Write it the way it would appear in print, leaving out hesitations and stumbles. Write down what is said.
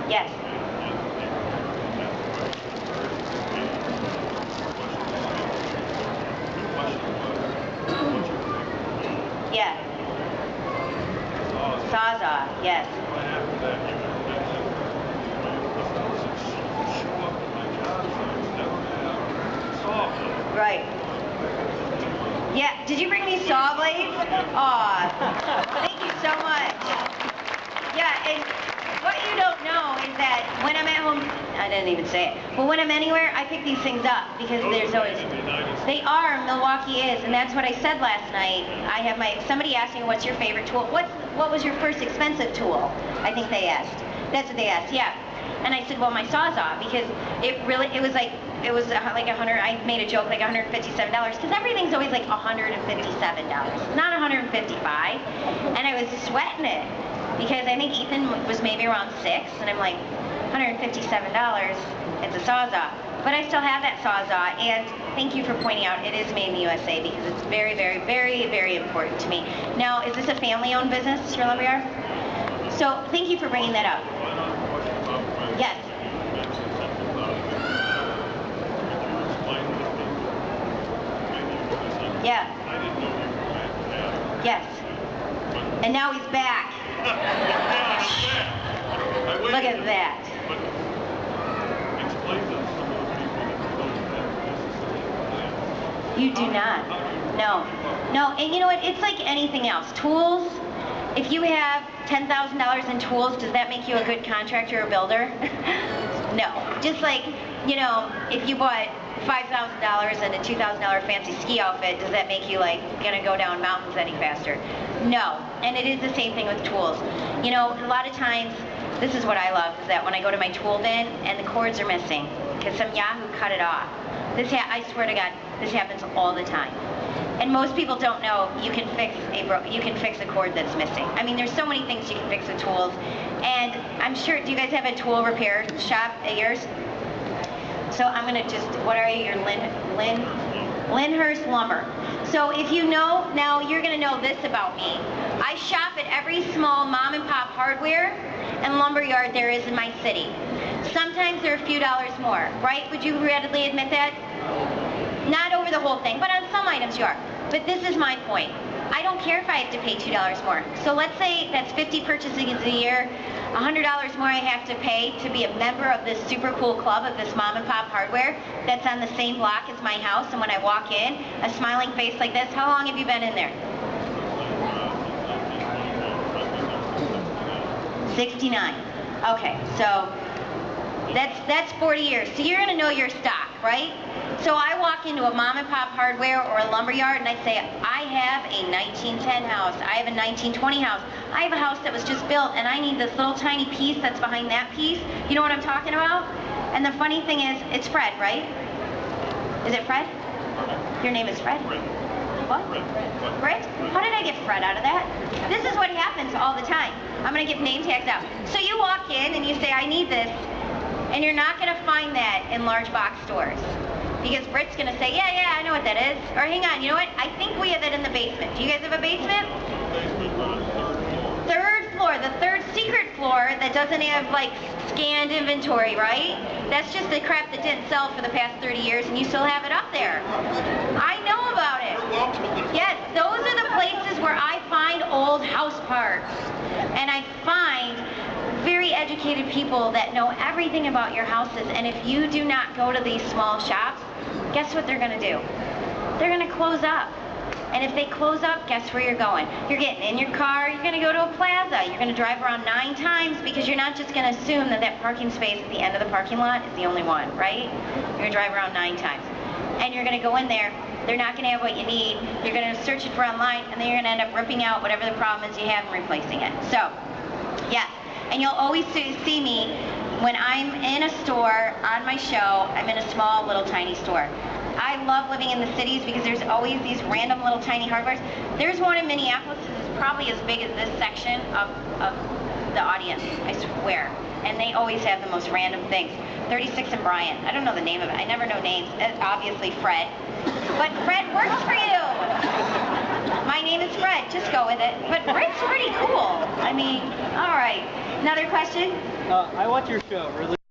Yes. Yeah. Sawsall, yes. Right. Yeah, did you bring me saw blades? Aw, thank you so much. Yeah, and what you don't know is that when I'm at home, I didn't even say it, but when I'm anywhere, I pick these things up because there's always, they are, Milwaukee is, and that's what I said last night. I have somebody asked me, what's your favorite tool? What was your first expensive tool? I think they asked. That's what they asked, yeah. And I said, well, my Sawzall, because it was like 100, I made a joke, like $157, because everything's always like $157, not $155. And I was sweating it, because I think Ethan was maybe around 6, and I'm like, $157, it's a Sawzall. But I still have that Sawzall, and thank you for pointing out it is made in the USA, because it's very, very, very, very important to me. Now, is this a family-owned business, your lumberyard? So, thank you for bringing that up. Yes. Yeah. Yes. And now he's back. Look at that. You do not. No. No, and you know what? It's like anything else. Tools, if you have $10,000 in tools, does that make you a good contractor or builder? No. Just like, you know, if you bought $5,000 and a $2,000 fancy ski outfit, does that make you like gonna go down mountains any faster? No. And it is the same thing with tools. You know, a lot of times, this is what I love, is that when I go to my tool bin and the cords are missing, because some yahoo cut it off. I swear to God, this happens all the time. And most people don't know you can fix a cord that's missing. I mean, there's so many things you can fix with tools. And I'm sure, do you guys have a tool repair shop at yours? So I'm gonna just, what are you, your Lyndhurst Lumber. So if you know, now you're gonna know this about me. I shop at every small mom and pop hardware and lumber yard there is in my city. Sometimes they're a few dollars more, right? Would you readily admit that? Not over the whole thing, but on some items you are. But this is my point. I don't care if I have to pay $2 more. So let's say that's 50 purchases a year, $100 more I have to pay to be a member of this super cool club of this mom and pop hardware that's on the same block as my house, and when I walk in, a smiling face like this. How long have you been in there? 69. Okay, so that's 40 years. So you're gonna know your stock, right? So I walk into a mom and pop hardware or a lumber yard and I say, I have a 1910 house, I have a 1920 house, I have a house that was just built and I need this little tiny piece that's behind that piece. You know what I'm talking about? And the funny thing is, it's Fred, right? Is it Fred? Your name is Fred? What? Fred? How did I get Fred out of that? This is what happens all the time. I'm going to give name tags out. So you walk in and you say, I need this, and you're not going to find that in large box stores. Because Britt's going to say, yeah, I know what that is. Or hang on, you know what? I think we have it in the basement. Do you guys have a basement? Third floor, the third secret floor that doesn't have like scanned inventory, right? That's just the crap that didn't sell for the past 30 years and you still have it up there. I know about it. Yes, those are the places where I find old house parts. And I find very educated people that know everything about your houses, and if you do not go to these small shops, guess what they're going to do? They're going to close up. And if they close up, guess where you're going? You're getting in your car, you're going to go to a plaza, you're going to drive around 9 times because you're not just going to assume that that parking space at the end of the parking lot is the only one, right? You're going to drive around 9 times. And you're going to go in there, they're not going to have what you need, you're going to search it for online, and then you're going to end up ripping out whatever the problem is you have and replacing it. So, yes. And you'll always see me when I'm in a store on my show. I'm in a small, little, tiny store. I love living in the cities because there's always these random little tiny hardwares. There's one in Minneapolis that's probably as big as this section of the audience, I swear. And they always have the most random things. 36 and Bryant. I don't know the name of it. I never know names. Obviously Fred. But Fred works for you. My name is Fred. Just go with it. But Britt's pretty cool. I mean, all right. Another question? I watch your show really.